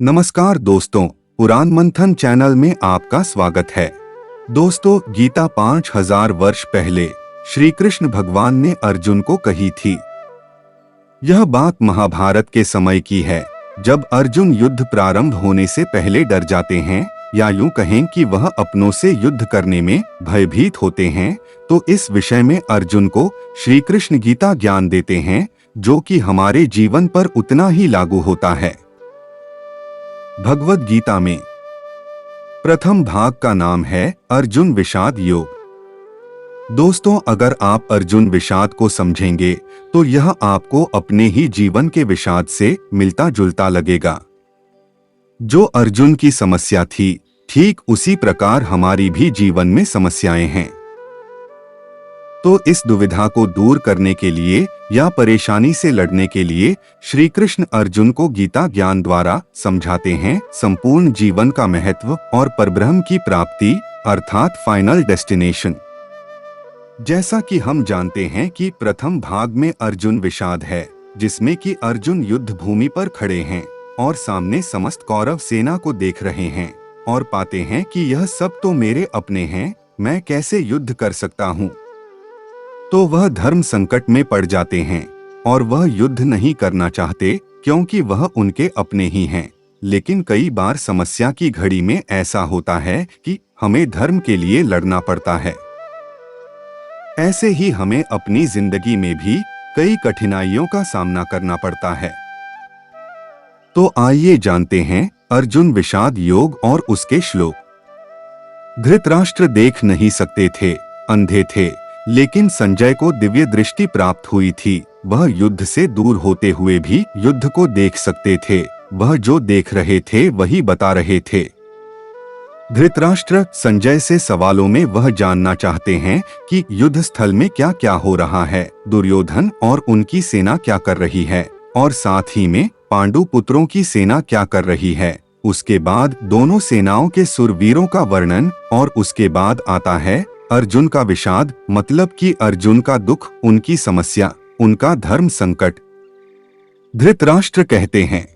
नमस्कार दोस्तों, पुराण मंथन चैनल में आपका स्वागत है। दोस्तों, गीता 5000 वर्ष पहले श्री कृष्ण भगवान ने अर्जुन को कही थी। यह बात महाभारत के समय की है, जब अर्जुन युद्ध प्रारंभ होने से पहले डर जाते हैं, या यूं कहें कि वह अपनों से युद्ध करने में भयभीत होते हैं। तो इस विषय में अर्जुन को श्री कृष्ण गीता ज्ञान देते हैं, जो कि हमारे जीवन पर उतना ही लागू होता है। भगवद गीता में प्रथम भाग का नाम है अर्जुन विषाद योग। दोस्तों, अगर आप अर्जुन विषाद को समझेंगे तो यह आपको अपने ही जीवन के विषाद से मिलता जुलता लगेगा। जो अर्जुन की समस्या थी, ठीक उसी प्रकार हमारी भी जीवन में समस्याएं हैं। तो इस दुविधा को दूर करने के लिए या परेशानी से लड़ने के लिए श्री कृष्ण अर्जुन को गीता ज्ञान द्वारा समझाते हैं संपूर्ण जीवन का महत्व और परब्रह्म की प्राप्ति, अर्थात फाइनल डेस्टिनेशन। जैसा कि हम जानते हैं कि प्रथम भाग में अर्जुन विषाद है, जिसमें कि अर्जुन युद्ध भूमि पर खड़े हैं और सामने समस्त कौरव सेना को देख रहे हैं और पाते हैं कि यह सब तो मेरे अपने हैं, मैं कैसे युद्ध कर सकता हूँ। तो वह धर्म संकट में पड़ जाते हैं और वह युद्ध नहीं करना चाहते, क्योंकि वह उनके अपने ही हैं। लेकिन कई बार समस्या की घड़ी में ऐसा होता है कि हमें धर्म के लिए लड़ना पड़ता है। ऐसे ही हमें अपनी जिंदगी में भी कई कठिनाइयों का सामना करना पड़ता है। तो आइए जानते हैं अर्जुन विषाद योग और उसके श्लोक। धृतराष्ट्र देख नहीं सकते थे, अंधे थे, लेकिन संजय को दिव्य दृष्टि प्राप्त हुई थी। वह युद्ध से दूर होते हुए भी युद्ध को देख सकते थे। वह जो देख रहे थे वही बता रहे थे। धृतराष्ट्र संजय से सवालों में वह जानना चाहते हैं कि युद्ध स्थल में क्या क्या हो रहा है, दुर्योधन और उनकी सेना क्या कर रही है, और साथ ही में पांडु पुत्रों की सेना क्या कर रही है। उसके बाद दोनों सेनाओं के सुरवीरों का वर्णन, और उसके बाद आता है अर्जुन का विषाद, मतलब कि अर्जुन का दुख, उनकी समस्या, उनका धर्म संकट। धृतराष्ट्र कहते हैं,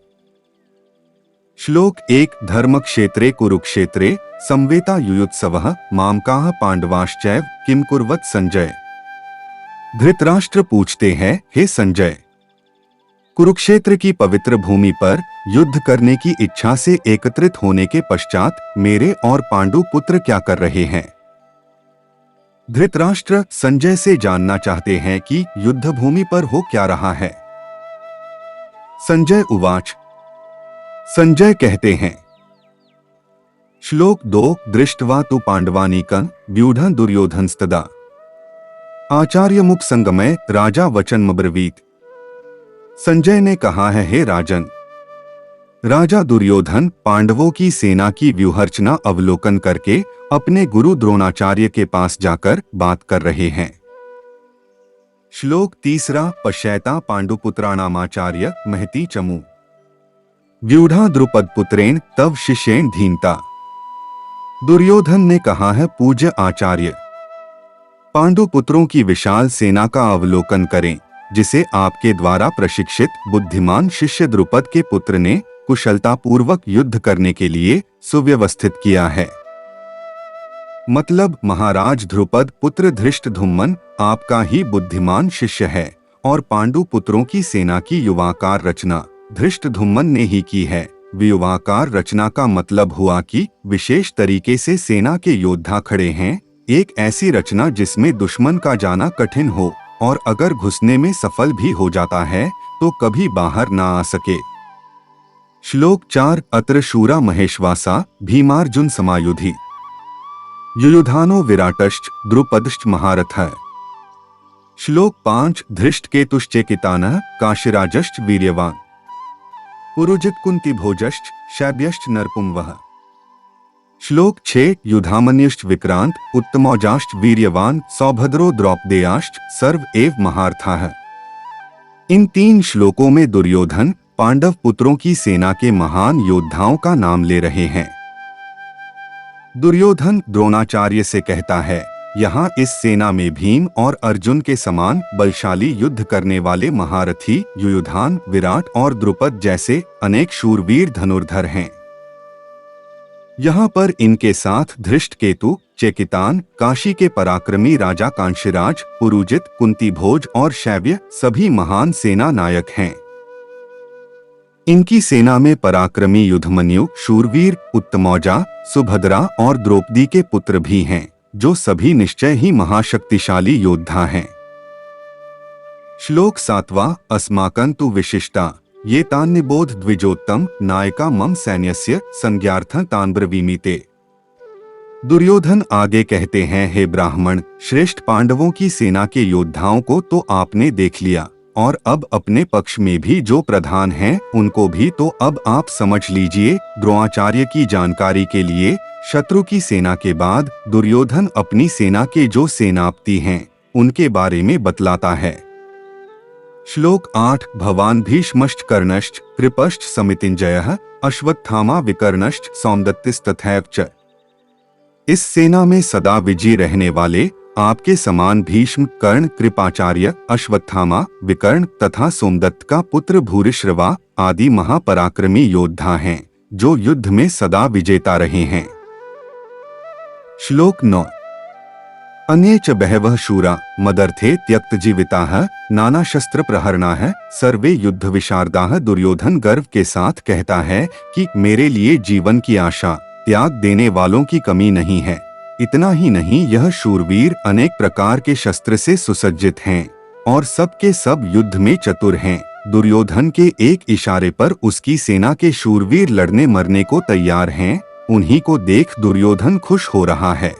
श्लोक 1, धर्म क्षेत्रे कुरुक्षेत्रे संवेता युयुत्सवः मामकाः पांडवाश्चैव किम कुर्वत संजय। धृतराष्ट्र पूछते हैं, हे संजय, कुरुक्षेत्र की पवित्र भूमि पर युद्ध करने की इच्छा से एकत्रित होने के पश्चात मेरे और पांडु पुत्र क्या कर रहे हैं। धृतराष्ट्र संजय से जानना चाहते हैं कि युद्ध भूमि पर हो क्या रहा है। संजय उवाच, संजय कहते हैं, श्लोक 2, दृष्ट्वा तु पांडवानीकं व्यूढ़ं दुर्योधनस्तदा आचार्य मुख संगमय राजा वचनमब्रवीत। संजय ने कहा है, हे राजन, राजा दुर्योधन पांडवों की सेना की व्यूहरचना अवलोकन करके अपने गुरु द्रोणाचार्य के पास जाकर बात कर रहे हैं। श्लोक 3, पश्यैता पांडुपुत्राणामाचार्य महती चमू व्यूढ़ा द्रुपद पुत्रेण तव शिष्येण धीनता। दुर्योधन ने कहा है, पूज्य आचार्य, पांडु पुत्रों की विशाल सेना का अवलोकन करें, जिसे आपके द्वारा प्रशिक्षित बुद्धिमान शिष्य द्रुपद के पुत्र ने कुशलता पूर्वक युद्ध करने के लिए सुव्यवस्थित किया है। मतलब महाराज द्रुपद पुत्र धृष्टद्युम्न आपका ही बुद्धिमान शिष्य है, और पांडु पुत्रों की सेना की युवाकार रचना धृष्टद्युम्न ने ही की है। युवाकार रचना का मतलब हुआ कि विशेष तरीके से सेना के योद्धा खड़े हैं, एक ऐसी रचना जिसमें दुश्मन का जाना कठिन हो, और अगर घुसने में सफल भी हो जाता है तो कभी बाहर ना आ सके। श्लोक 4, अत्र शूरा महेश्वासा भीमार्जुन समायुधि युयुधानो विराटश्च द्रुपदश्च महारथः। श्लोक 5, धृष्ट केतुश्चेकितानः काशीराजश्च वीर्यवान पुरुजित कुंती भोजश्च शैब्यश्च नरपुंवः। श्लोक 6, युधामन्युश्च विक्रांत उत्तमौजाश्च वीर्यवान सौभद्रो द्रौपदेयाश्च सर्व एव महारथाः। इन 3 श्लोकों में दुर्योधन पांडव पुत्रों की सेना के महान योद्धाओं का नाम ले रहे हैं। दुर्योधन द्रोणाचार्य से कहता है, यहाँ इस सेना में भीम और अर्जुन के समान बलशाली युद्ध करने वाले महारथी युयुधान, विराट और द्रुपद जैसे अनेक शूरवीर धनुर्धर हैं। यहाँ पर इनके साथ धृष्टकेतु, चेकितान, काशी के पराक्रमी राजा कांशीराज, पुरुजित, कुंती भोज और शैव्य सभी महान सेना नायक हैं। इनकी सेना में पराक्रमी युद्धमन्यु, शूरवीर, उत्तमौजा, सुभद्रा और द्रौपदी के पुत्र भी हैं, जो सभी निश्चय ही महाशक्तिशाली योद्धा हैं। श्लोक 7वां। अस्माकं तु विशिष्टा ये तान्निबोध द्विजोत्तम नायका मम सैन्यस्य संज्ञार्थं तान् ब्रवीमीते। दुर्योधन आगे कहते हैं, हे ब्राह्मण, श्रेष्ठ पांडवों की सेना के योद्धाओं को तो आपने देख लिया, और अब अपने पक्ष में भी जो प्रधान हैं उनको भी तो अब आप समझ लीजिए। द्रोणाचार्य की जानकारी के लिए शत्रु की सेना के बाद दुर्योधन अपनी सेना के जो सेनापति हैं उनके बारे में बतलाता है। श्लोक 8। भवान भीष्मश्च कर्णश्च कृपश्च समितिञ्जयः अश्वत्थामा विकर्णश्च सौमदत्तिस्तथैव च। इस सेना में सदा विजयी रहने वाले आपके समान भीष्म, कर्ण, कृपाचार्य, अश्वत्थामा, विकर्ण तथा सोमदत्त का पुत्र भूरिश्रवा आदि महापराक्रमी योद्धा हैं, जो युद्ध में सदा विजेता रहे हैं। श्लोक 9। अन्ये च बहवः शूरा मदर्थे त्यक्तजीविताः नाना शस्त्र प्रहरणाः सर्वे युद्ध विशारदाः। दुर्योधन गर्व के साथ कहता है कि मेरे लिए जीवन की आशा त्याग देने वालों की कमी नहीं है। इतना ही नहीं, यह शूरवीर अनेक प्रकार के शस्त्र से सुसज्जित हैं और सब के सब युद्ध में चतुर हैं। दुर्योधन के एक इशारे पर उसकी सेना के शूरवीर लड़ने मरने को तैयार हैं। उन्हीं को देख दुर्योधन खुश हो रहा है।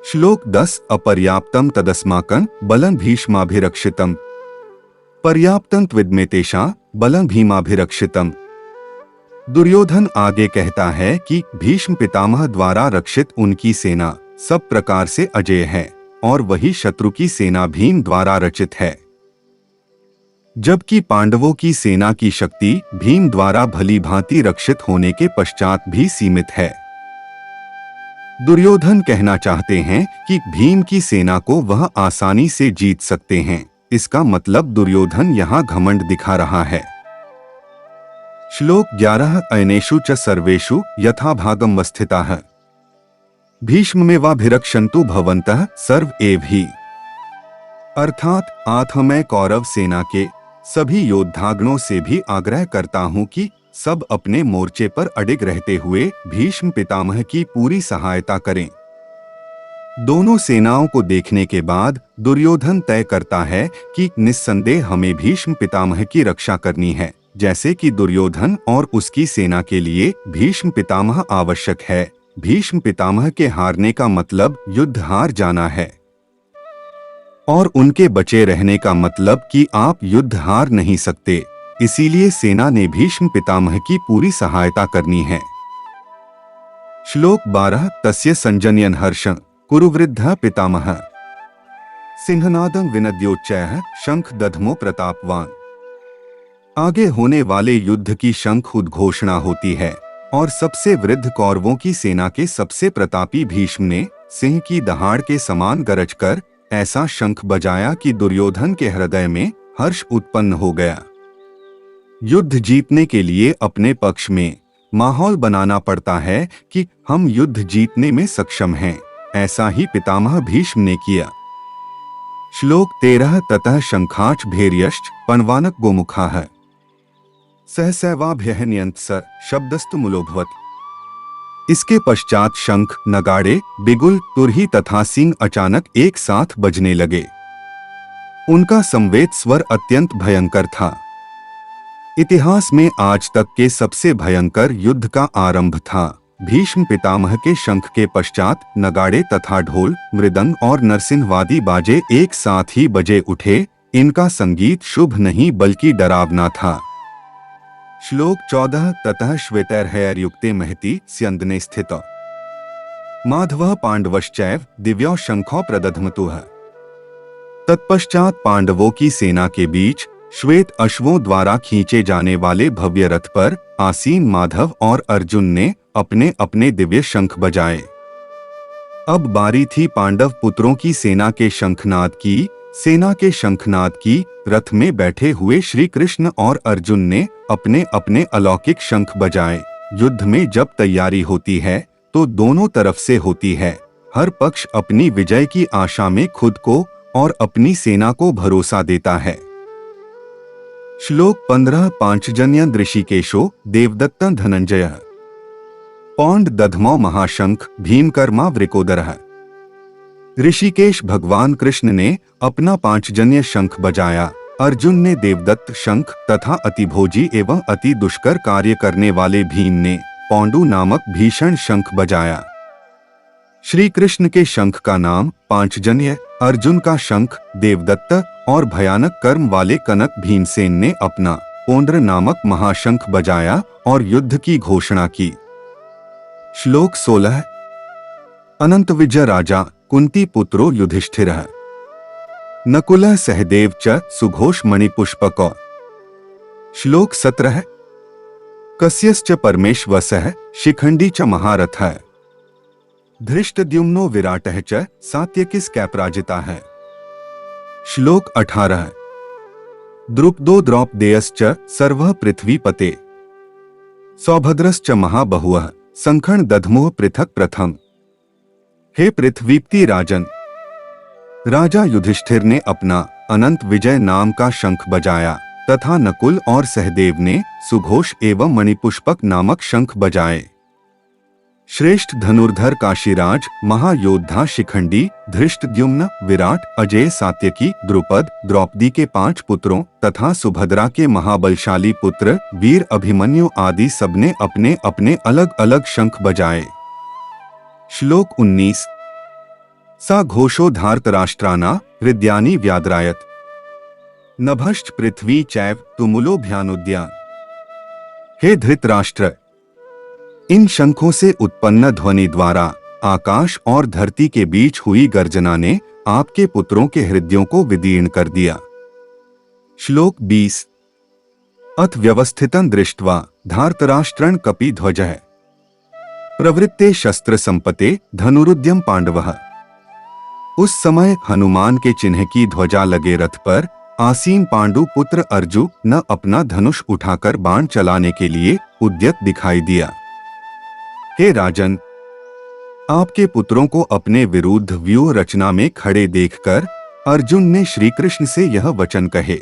श्लोक 10। अपर्याप्तम तदस्माकं बलं भीष्माभिरक्षितम् पर्याप्तं त्विद्मे तेषां बलं भीमाभिरक्षितम्। दुर्योधन आगे कहता है कि भीष्म पितामह द्वारा रक्षित उनकी सेना सब प्रकार से अजेय है और वही शत्रु की सेना भीम द्वारा रचित है, जबकि पांडवों की सेना की शक्ति भीम द्वारा भली भांति रक्षित होने के पश्चात भी सीमित है। दुर्योधन कहना चाहते हैं कि भीम की सेना को वह आसानी से जीत सकते हैं। इसका मतलब दुर्योधन यहाँ घमंड दिखा रहा है। श्लोक 11। अयनेषु च सर्वेषु यथा भागम वस्थिताः भीष्ममेवाभिरक्षन्तु भवन्तः सर्व एव हि। अर्थात आथ मैं कौरव सेना के सभी योद्धागणों से भी आग्रह करता हूँ कि सब अपने मोर्चे पर अडिग रहते हुए भीष्म पितामह की पूरी सहायता करें। दोनों सेनाओं को देखने के बाद दुर्योधन तय करता है कि निस्संदेह हमें भीष्म पितामह की रक्षा करनी है, जैसे कि दुर्योधन और उसकी सेना के लिए भीष्म पितामह आवश्यक है। भीष्म पितामह के हारने का मतलब युद्ध हार जाना है और उनके बचे रहने का मतलब कि आप युद्ध हार नहीं सकते। इसीलिए सेना ने भीष्म पितामह की पूरी सहायता करनी है। श्लोक 12। तस्य संजनयन् हर्षं कुरुवृद्धः पितामहः सिंहनादं विनद्योच्चैः शंख दध्मो प्रतापवान। आगे होने वाले युद्ध की शंख उद्घोषणा होती है और सबसे वृद्ध कौरवों की सेना के सबसे प्रतापी भीष्म ने सिंह की दहाड़ के समान गरज कर ऐसा शंख बजाया कि दुर्योधन के हृदय में हर्ष उत्पन्न हो गया। युद्ध जीतने के लिए अपने पक्ष में माहौल बनाना पड़ता है कि हम युद्ध जीतने में सक्षम हैं। ऐसा ही पितामह भीष्म ने किया। श्लोक 13। ततः शंखाच भैर्यश्च पणवानक गोमुखाः सहसैवाभ्यहन्यन्त स शब्दस्तु मूलोभवत्। इसके पश्चात शंख, नगाड़े, बिगुल, तुरही तथा सींग अचानक एक साथ बजने लगे। उनका संवेद स्वर अत्यंत भयंकर था। इतिहास में आज तक के सबसे भयंकर युद्ध का आरंभ था। भीष्म पितामह के शंख के पश्चात नगाड़े तथा ढोल, मृदंग और नरसिंहवादी बाजे एक साथ ही बजे उठे। इनका संगीत शुभ नहीं बल्कि डरावना था। श्लोक 14। ततः श्वेतैर्हयैर्युक्ते महति स्यन्दने स्थितौ माधवः पांडवश्चैव दिव्यौ शंखौ प्रदध्मतुः। तत्पश्चात पांडवों की सेना के बीच श्वेत अश्वों द्वारा खींचे जाने वाले भव्य रथ पर आसीन माधव और अर्जुन ने अपने अपने दिव्य शंख बजाए। अब बारी थी पांडव पुत्रों की सेना के शंखनाद की। रथ में बैठे हुए श्री कृष्ण और अर्जुन ने अपने अपने अलौकिक शंख बजाए। युद्ध में जब तैयारी होती है तो दोनों तरफ से होती है। हर पक्ष अपनी विजय की आशा में खुद को और अपनी सेना को भरोसा देता है। श्लोक 15 पांचजन्य ऋषिकेशो देवदत्त धनंजय पौंड दधमौ महाशंख भीमकर्मा वृकोदरः। ऋषिकेश भगवान कृष्ण ने अपना पांचजन्य शंख बजाया। अर्जुन ने देवदत्त शंख तथा अतिभोजी एवं अति दुष्कर कार्य करने वाले भीम ने पौंडु नामक भीषण शंख बजाया। श्री कृष्ण के शंख का नाम पांचजन्य, अर्जुन का शंख देवदत्त और भयानक कर्म वाले कनक भीमसेन ने अपना पौंड्र नामक महाशंख बजाया और युद्ध की घोषणा की। श्लोक 16 अनंत विजय राजा कुंती पुत्रो युधिष्ठिरः नकुलः सहदेव च सुघोष मणिपुष्पकौ। श्लोक 17 कस्यश्च परमेश्वसः शिखंडी च महारथः धृष्टद्युम्नो विराटः च सात्यकिस्कैपराजिताः। श्लोक 18 द्रुपदो द्रौपदेयश्च सर्वः पृथ्वीपते सौभद्रश्च महाबहुवः संखण दधमुः पृथक प्रथम। हे पृथ्वीपति राजन, राजा युधिष्ठिर ने अपना अनंत विजय नाम का शंख बजाया तथा नकुल और सहदेव ने सुघोष एवं मणिपुष्पक नामक शंख बजाए। श्रेष्ठ धनुर्धर काशीराज महायोद्धा शिखंडी धृष्टद्युम्न विराट अजय सात्यकी द्रुपद द्रौपदी के 5 पुत्रों तथा सुभद्रा के महाबलशाली पुत्र वीर अभिमन्यु आदि सबने अपने अपने अलग अलग शंख बजाए। श्लोक 19 सा घोषो धार्तराष्ट्राना हृदयानि व्याद्रायत नभश्च पृथ्वी चैव तुमुलोभ्यानुद्यान। हे धृतराष्ट्र, इन शंखों से उत्पन्न ध्वनि द्वारा आकाश और धरती के बीच हुई गर्जना ने आपके पुत्रों के हृदयों को विदीर्ण कर दिया। श्लोक 20 अथ व्यवस्थितं दृष्ट्वा धार्तराष्ट्रं कपिध्वजः प्रवृत्ते शस्त्र संपते धनुरुद्यम पांडवः। उस समय हनुमान के चिन्ह की ध्वजा लगे रथ पर आसीन पांडु पुत्र अर्जुन न अपना धनुष उठाकर बाण चलाने के लिए उद्यत दिखाई दिया। हे राजन, आपके पुत्रों को अपने विरुद्ध व्यूह रचना में खड़े देखकर अर्जुन ने श्री कृष्ण से यह वचन कहे।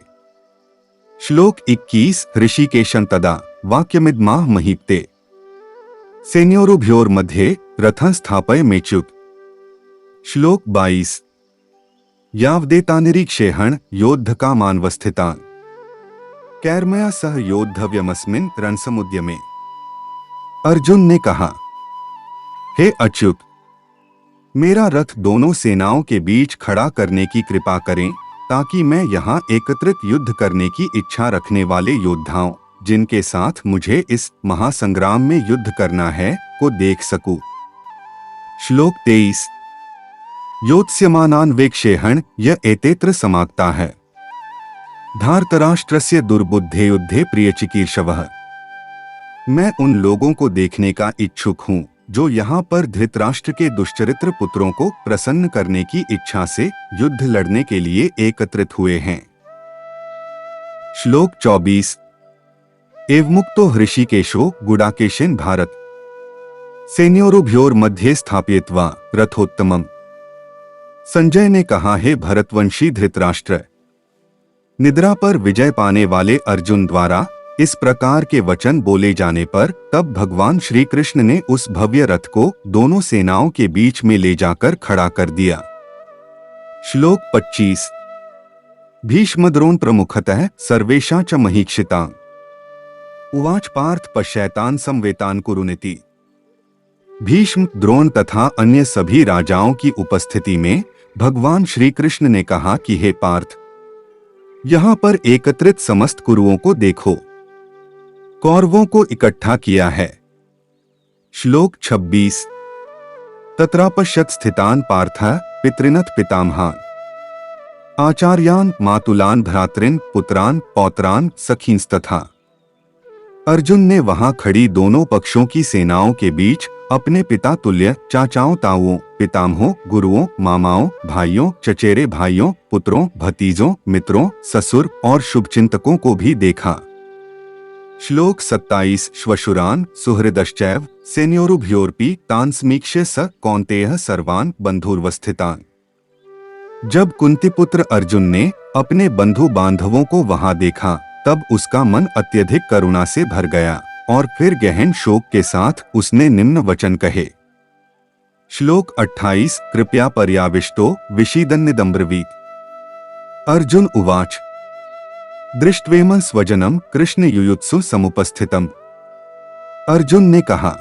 श्लोक 21 ऋषिकेशं तदा वाक्यमिदमाह महीपते सेन्योरुभयोर्मध्ये रथं स्थापय मेच्युत। श्लोक 22 यावदेतानिरीक्षेहं योद्धकामानवस्थितान् कैर्मया सह योद्धव्यमस्मिन् रणसमुद्यमे। अर्जुन ने कहा, हे अच्युत, मेरा रथ दोनों सेनाओं के बीच खड़ा करने की कृपा करें ताकि मैं यहाँ एकत्रित युद्ध करने की इच्छा रखने वाले योद्धाओं जिनके साथ मुझे इस महासंग्राम में युद्ध करना है को देख सकूं। श्लोक 23 योत्स्यमानान् वेक्षेहं य एतेत्र समागता है धार्तराष्ट्रस्य दुर्बुद्धे युद्धे प्रियचिकीर्षवः। मैं उन लोगों को देखने का इच्छुक हूँ जो यहाँ पर धृतराष्ट्र के दुष्चरित्र पुत्रों को प्रसन्न करने की इच्छा से युद्ध लड़ने के लिए एकत्रित हुए हैं। श्लोक 24 एवमुक्तो हृषिकेशो गुडाकेशेन भारत सेन्योरुभयोर्मध्ये स्थापयित्वा रथोत्तमम्। संजय ने कहा, हे भरतवंशी धृतराष्ट्र, निद्रा पर विजय पाने वाले अर्जुन द्वारा इस प्रकार के वचन बोले जाने पर तब भगवान श्री कृष्ण ने उस भव्य रथ को दोनों सेनाओं के बीच में ले जाकर खड़ा कर दिया। श्लोक 25 भीष्मद्रोण प्रमुखतः सर्वेषां च महीक्षितां उवाच पार्थ पश्यैतान् संवेतान् कुरुनिति। भीष्म, द्रोण तथा अन्य सभी राजाओं की उपस्थिति में भगवान श्री कृष्ण ने कहा कि हे पार्थ, यहाँ पर एकत्रित समस्त कुरुओं को देखो, कौरवों को इकट्ठा किया है। श्लोक 26 तत्रापश्यत् स्थितान् पार्थः पितृनथ पितामहान् आचार्यान् मातुलान् भ्रातृन् पुत्रान् पौत्रान् सखींस्तथा। अर्जुन ने वहां खड़ी दोनों पक्षों की सेनाओं के बीच अपने पिता तुल्य चाचाओं ताऊओं पितामहों गुरुओं मामाओं भाइयों चचेरे भाइयों पुत्रों भतीजों मित्रों ससुर और शुभचिंतकों को भी देखा। श्लोक 27 श्वशुरान सुहृदश्चैव सेन्योरुभयोरपि तान् समीक्ष्य स कौन्तेयः सर्वान् बन्धुर्वस्थितान्। जब कुंतीपुत्र अर्जुन ने अपने बंधु बांधवों को वहां देखा तब उसका मन अत्यधिक करुणा से भर गया और फिर गहन शोक के साथ उसने निम्न वचन कहे। श्लोक 28 कृपया पर्याविष्टो विषीदन्निदम्ब्रवीत्। अर्जुन उवाच दृष्ट्वेम स्वजनम कृष्ण युयुत्सु समुपस्थितम। अर्जुन ने कहा,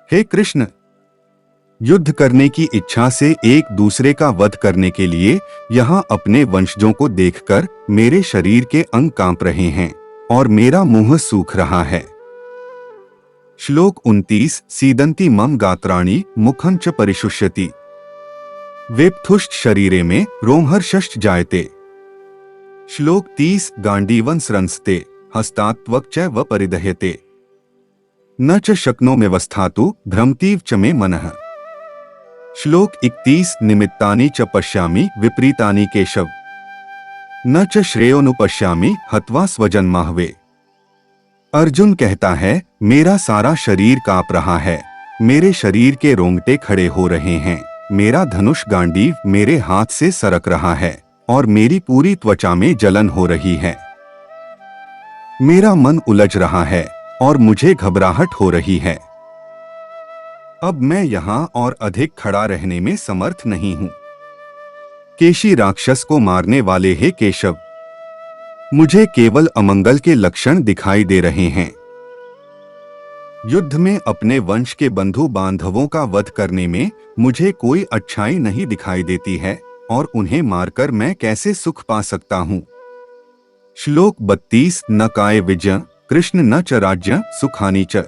हे कृष्ण, युद्ध करने की इच्छा से एक दूसरे का वध करने के लिए यहाँ अपने वंशजों को देखकर मेरे शरीर के अंग कांप रहे हैं और मेरा मुंह सूख रहा है। श्लोक 29 सीदंती मम गात्राणि मुखं च परिशुष्यति। वेप्थुश्च शरीरे में रोमहर्षश्च जायते। श्लोक 30 गांडीवं स्रंसते हस्तात्वक च व परिदह्यते। न च शक्नोमि वस्थातु भ्रमतीव च मे मनः। श्लोक 31 निमित्तानि च पश्यामि विपरीतानि केशव। न च श्रेयोनुपश्यामि हत्वा स्वजन्माहवे। अर्जुन कहता है, मेरा सारा शरीर कांप रहा है, मेरे शरीर के रोंगटे खड़े हो रहे हैं, मेरा धनुष गांडीव मेरे हाथ से सरक रहा है और मेरी पूरी त्वचा में जलन हो रही है। मेरा मन उलझ रहा है और मुझे घबराहट हो रही है। अब मैं यहाँ और अधिक खड़ा रहने में समर्थ नहीं हूँ। केशी राक्षस को मारने वाले हे केशव, मुझे केवल अमंगल के लक्षण दिखाई दे रहे हैं। युद्ध में अपने वंश के बंधु बांधवों का वध करने में मुझे कोई अच्छाई नहीं दिखाई देती है और उन्हें मारकर मैं कैसे सुख पा सकता हूँ। श्लोक 32 न काय विजय कृष्ण न च राज्य सुखानि च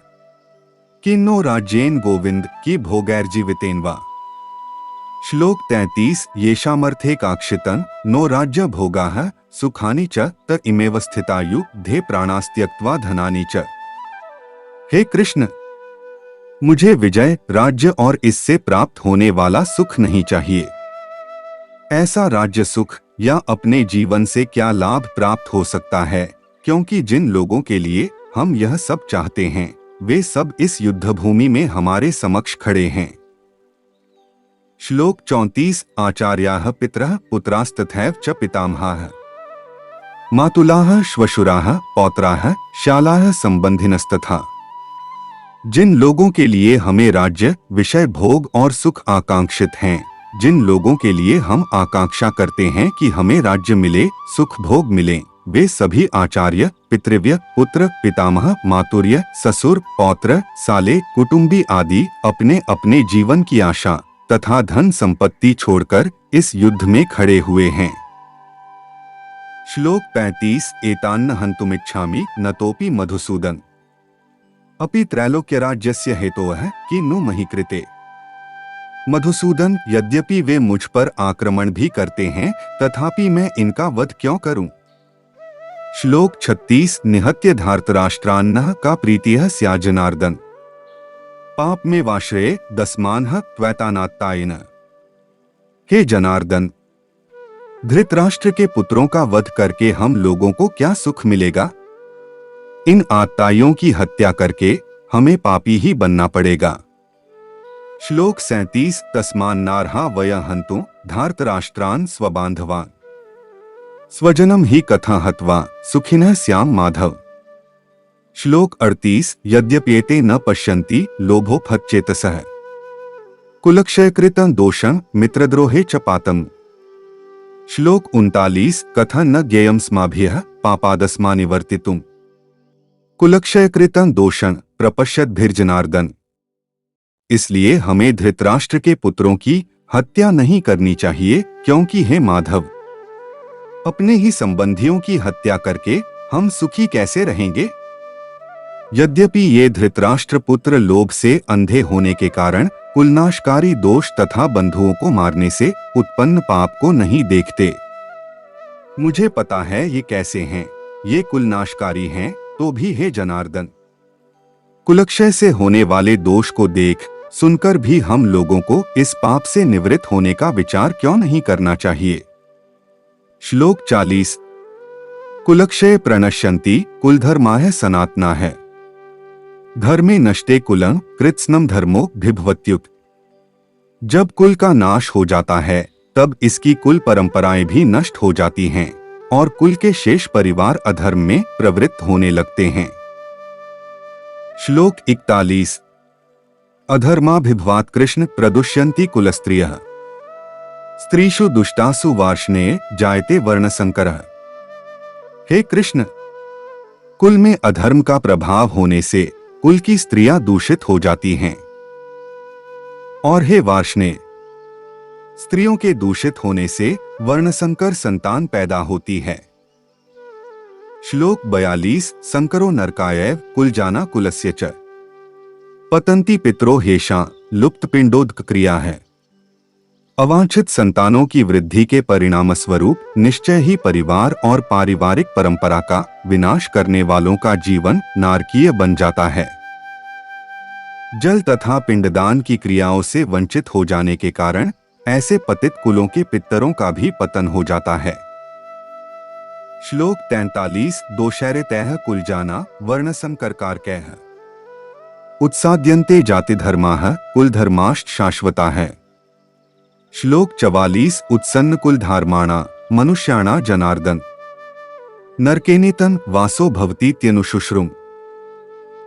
किन्नो राज्येन गोविंद की भोगैर्जीवितेन वा। श्लोक 33 येषामर्थे काक्षितन नो राज्य भोगाः सुखानि च त इमेव स्थितायु धे प्राणास्त्यक्त्वा धनानि च। हे कृष्ण, मुझे विजय राज्य और इससे प्राप्त होने वाला सुख नहीं चाहिए। ऐसा राज्य सुख या अपने जीवन से क्या लाभ प्राप्त हो सकता है, क्योंकि जिन लोगों के लिए हम यह सब चाहते हैं वे सब इस युद्ध भूमि में हमारे समक्ष खड़े हैं। श्लोक 34 आचार्याः पितरः पुत्रास्तथैव च पितामहाः मातुलाः श्वशुराः पौत्राः शालाः संबंधिनस्तथा। जिन लोगों के लिए हमें राज्य विषय भोग और सुख आकांक्षित हैं, जिन लोगों के लिए हम आकांक्षा करते हैं कि हमें राज्य मिले सुख भोग मिले, वे सभी आचार्य पितृव्य पुत्र पितामह मातुर्य ससुर पौत्र साले कुटुंबी आदि अपने अपने जीवन की आशा तथा धन संपत्ति छोड़कर इस युद्ध में खड़े हुए हैं। श्लोक 35 एतान्न हन्तुमिच्छामि न तोपि मधुसूदन अपि त्रैलोक्यराज्यस्य हेतोः किन्नु महि कृते। मधुसूदन, यद्यपि वे मुझ पर आक्रमण भी करते हैं तथापि मैं इनका वध क्यों करूं। श्लोक 36 निहत्य धार्तराष्ट्रान्नः का प्रीतिः स्या जनार्दन पाप में वाश्रये दस्मानः त्वैतानात्तायेन। हे जनार्दन, धृतराष्ट्र के पुत्रों का वध करके हम लोगों को क्या सुख मिलेगा। इन आत्ताइयों की हत्या करके हमें पापी ही बनना पड़ेगा। श्लोक 37 तस्मान्नार्हा वयं हन्तुं धार्तराष्ट्रान् स्वबान्धवान् स्वजनम ही कथा हत्वा सुखिनः स्याम माधव। श्लोक 38 यद्यप्येते न पश्यन्ति लोभोपहतचेतसः कुलक्षयकृतं दोषं मित्रद्रोहे च पातम्। श्लोक 39 कथं न ज्ञेयं स्माभिः पापादस्मानिवर्तितुम् कुलक्षयकृतं दोषं प्रपश्यद्भिर्जनार्दन। इसलिए हमें धृतराष्ट्र के पुत्रों की हत्या नहीं करनी चाहिए, क्योंकि हे माधव, अपने ही संबंधियों की हत्या करके हम सुखी कैसे रहेंगे। यद्यपि ये धृतराष्ट्र पुत्र लोभ से अंधे होने के कारण कुलनाशकारी दोष तथा बंधुओं को मारने से उत्पन्न पाप को नहीं देखते। मुझे पता है ये कैसे हैं, ये कुलनाशकारी हैं, तो भी हे जनार्दन, कुलक्षय से होने वाले दोष को देख सुनकर भी हम लोगों को इस पाप से निवृत्त होने का विचार क्यों नहीं करना चाहिए। श्लोक 40। कुलक्षय प्रणश्यन्ति कुलधर्माः सनातना है। धर्मे नष्टे कुलं कृत्स्नम धर्मो भिभवत्युत। जब कुल का नाश हो जाता है तब इसकी कुल परंपराएं भी नष्ट हो जाती हैं और कुल के शेष परिवार अधर्म में प्रवृत्त होने लगते हैं। श्लोक 41। अधर्माभिभवात् कृष्ण प्रदुष्यन्ति कुलस्त्रियः। स्त्रीषु दुष्टासु वार्ष्णेय जायते वर्णसंकरः। हे कृष्ण, कुल में अधर्म का प्रभाव होने से कुल की स्त्रियां दूषित हो जाती हैं और हे वार्ष्णेय, स्त्रियों के दूषित होने से वर्णसंकर संतान पैदा होती है। श्लोक 42। संकरो नरकायैव कुलजाना कुलस्य च। पतंती पितरो हेषा लुप्त पिंडोदक क्रिया है। अवांछित संतानों की वृद्धि के परिणाम स्वरूप निश्चय ही परिवार और पारिवारिक परंपरा का विनाश करने वालों का जीवन नारकीय बन जाता है। जल तथा पिंडदान की क्रियाओं से वंचित हो जाने के कारण ऐसे पतित कुलों के पितरों का भी पतन हो जाता है। श्लोक 43। दोषैरेतैः कुलजाना वर्णसंकरकारकैः। उत्साद्यन्ते जातिधर्माः कुलधर्माश्च शाश्वताः। श्लोक 44। उत्सन्न कुलधर्माणा मनुष्याणा जनार्दन नरकेनेतन वासो भवतीत्यनुशुश्रुम।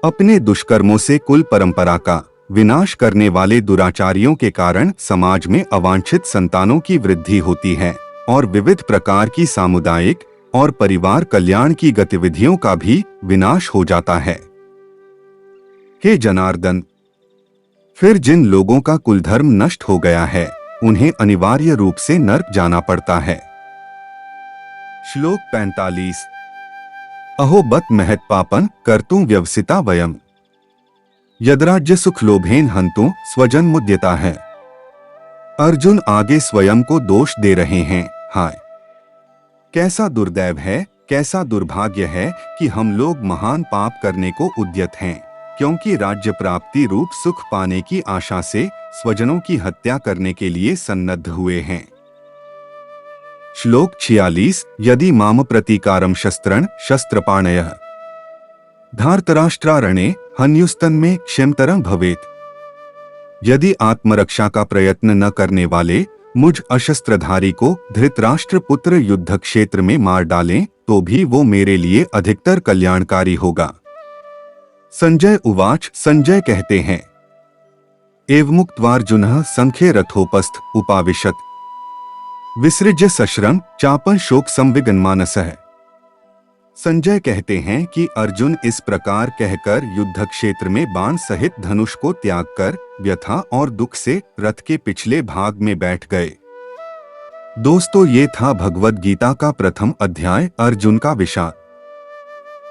अपने दुष्कर्मों से कुल परंपरा का विनाश करने वाले दुराचारियों के कारण समाज में अवांछित संतानों की वृद्धि होती है और विविध प्रकार की सामुदायिक और परिवार कल्याण की गतिविधियों का भी विनाश हो जाता है। हे जनार्दन, फिर जिन लोगों का कुलधर्म नष्ट हो गया है उन्हें अनिवार्य रूप से नरक जाना पड़ता है। श्लोक 45। अहो बत महत् पापं कर्तुं व्यवसिता वयम्। यद्राज्य सुख लोभेन हन्तुं स्वजन मुद्यता है। अर्जुन आगे स्वयं को दोष दे रहे हैं। हाय, कैसा दुर्दैव है, कैसा दुर्भाग्य है कि हम लोग महान पाप करने को उद्यत हैं, क्योंकि राज्य प्राप्ति रूप सुख पाने की आशा से स्वजनों की हत्या करने के लिए सन्नद्ध हुए हैं। श्लोक 46। यदि माम प्रतीकारम शस्त्रं शस्त्रपाणयः धार्तराष्ट्रारणे हन्युस्तन्मे क्षमतरं भवेत्। यदि आत्मरक्षा का प्रयत्न न करने वाले मुझ अशस्त्रधारी को धृतराष्ट्र पुत्र युद्ध क्षेत्र में मार डालें तो भी वो मेरे लिए अधिकतर कल्याणकारी होगा। संजय उवाच। संजय कहते हैं, एवमुक्त्वार्जुनः संख्ये रथोपस्थ उपाविशत विसृज्य सश्रम चापं शोक संविगन्मानसः। संजय कहते हैं कि अर्जुन इस प्रकार कहकर युद्ध क्षेत्र में बाण सहित धनुष को त्याग कर व्यथा और दुख से रथ के पिछले भाग में बैठ गए। दोस्तों, ये था भगवद गीता का प्रथम अध्याय अर्जुन का विषाद।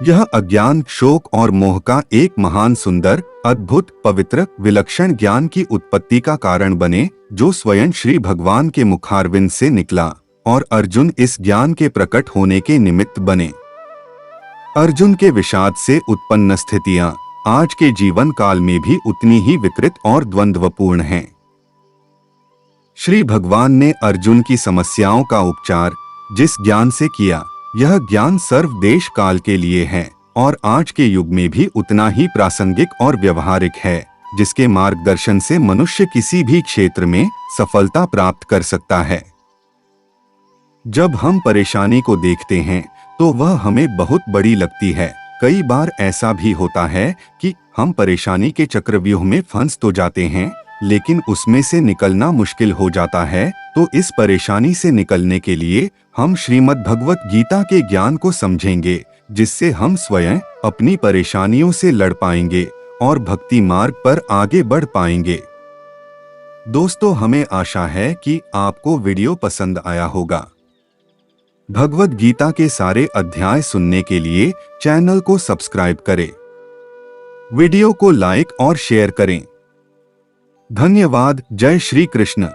यह अज्ञान, शोक और मोह का एक महान, सुंदर, अद्भुत, पवित्र, विलक्षण ज्ञान की उत्पत्ति का कारण बने, जो स्वयं श्री भगवान के मुखारविंद से निकला और अर्जुन इस ज्ञान के प्रकट होने के निमित्त बने। अर्जुन के विषाद से उत्पन्न स्थितियां आज के जीवन काल में भी उतनी ही विकृत और द्वंद्वपूर्ण हैं। श्री भगवान ने अर्जुन की समस्याओं का उपचार जिस ज्ञान से किया, यह ज्ञान सर्व देश काल के लिए है और आज के युग में भी उतना ही प्रासंगिक और व्यवहारिक है, जिसके मार्गदर्शन से मनुष्य किसी भी क्षेत्र में सफलता प्राप्त कर सकता है। जब हम परेशानी को देखते हैं तो वह हमें बहुत बड़ी लगती है। कई बार ऐसा भी होता है कि हम परेशानी के चक्रव्यूह में फंस तो जाते हैं, लेकिन उसमें से निकलना मुश्किल हो जाता है। तो इस परेशानी से निकलने के लिए हम श्रीमद् भगवत गीता के ज्ञान को समझेंगे, जिससे हम स्वयं अपनी परेशानियों से लड़ पाएंगे और भक्ति मार्ग पर आगे बढ़ पाएंगे। दोस्तों, हमें आशा है कि आपको वीडियो पसंद आया होगा। भगवद गीता के सारे अध्याय सुनने के लिए चैनल को सब्सक्राइब करें, वीडियो को लाइक और शेयर करें। धन्यवाद। जय श्री कृष्ण।